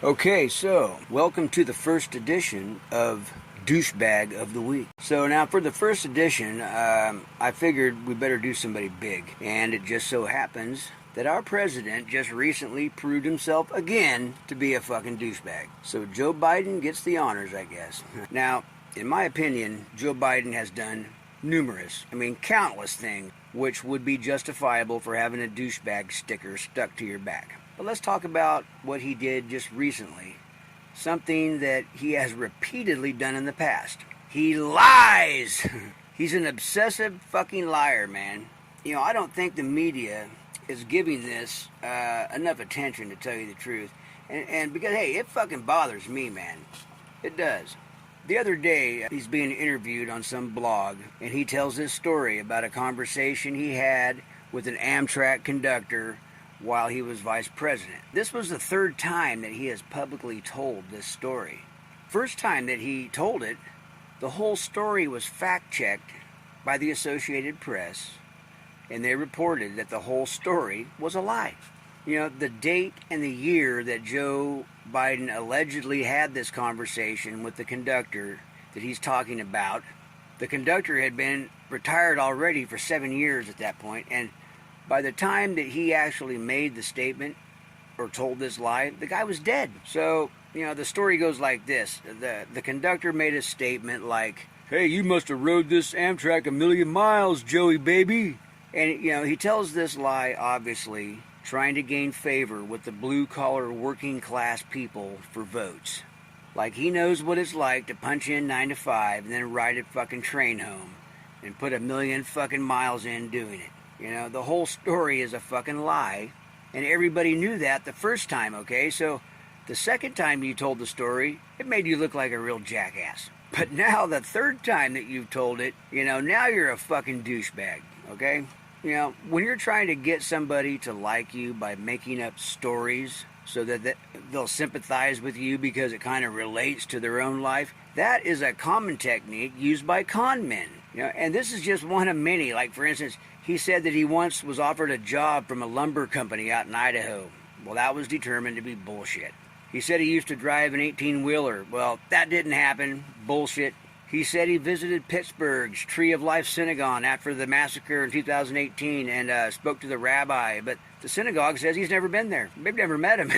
Okay, so welcome to the first edition of Douchebag of the Week. So now for the first edition, I figured we better do somebody big. And it just so happens that our president just recently proved himself again to be a fucking douchebag. So Joe Biden gets the honors, I guess. Now, in my opinion, Joe Biden has done countless things which would be justifiable for having a douchebag sticker stuck to your back. But let's talk about what he did just recently. Something that he has repeatedly done in the past. He lies! He's an obsessive fucking liar, man. You know, I don't think the media is giving this enough attention, to tell you the truth. And because, hey, it fucking bothers me, man. It does. The other day, he's being interviewed on some blog, and he tells this story about a conversation he had with an Amtrak conductor while he was vice president. This was the third time that he has publicly told this story. First time that he told it, the whole story was fact-checked by the Associated Press, and they reported that the whole story was a lie. You know, the date and the year that Joe Biden allegedly had this conversation with the conductor that he's talking about, the conductor had been retired already for 7 years at that point, and by the time that he actually made the statement or told this lie, the guy was dead. So, you know, the story goes like this. The conductor made a statement like, "Hey, you must have rode this Amtrak a million miles, Joey baby." And, you know, he tells this lie, obviously, trying to gain favor with the blue-collar working-class people for votes. Like he knows what it's like to punch in 9 to 5 and then ride a fucking train home and put a million fucking miles in doing it. You know, the whole story is a fucking lie, and everybody knew that the first time, okay? So the second time you told the story, it made you look like a real jackass. But now the third time that you've told it, you know, now you're a fucking douchebag, okay? You know, when you're trying to get somebody to like you by making up stories so that they'll sympathize with you because it kind of relates to their own life, that is a common technique used by con men. You know, and this is just one of many. Like, for instance, he said that he once was offered a job from a lumber company out in Idaho. Well, that was determined to be bullshit. He said he used to drive an 18-wheeler. Well, that didn't happen. Bullshit. He said he visited Pittsburgh's Tree of Life Synagogue after the massacre in 2018 and spoke to the rabbi, but the synagogue says he's never been there. They've never met him.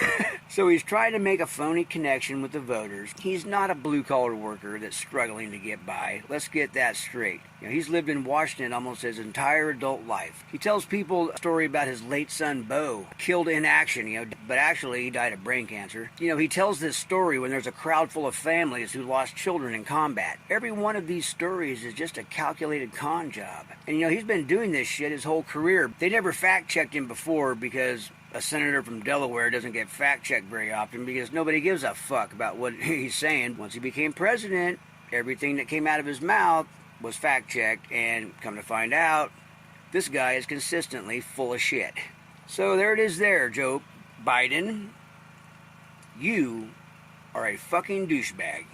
So he's trying to make a phony connection with the voters. He's not a blue-collar worker that's struggling to get by. Let's get that straight. You know, he's lived in Washington almost his entire adult life. He tells people a story about his late son, Bo, killed in action, you know, but actually he died of brain cancer. You know, he tells this story when there's a crowd full of families who lost children in combat. Every one of these stories is just a calculated con job. And, you know, he's been doing this shit his whole career. They never fact-checked him before because a senator from Delaware doesn't get fact-checked very often because nobody gives a fuck about what he's saying. Once he became president, everything that came out of his mouth was fact-checked, and come to find out, this guy is consistently full of shit. So there it is there, Joe Biden. You are a fucking douchebag.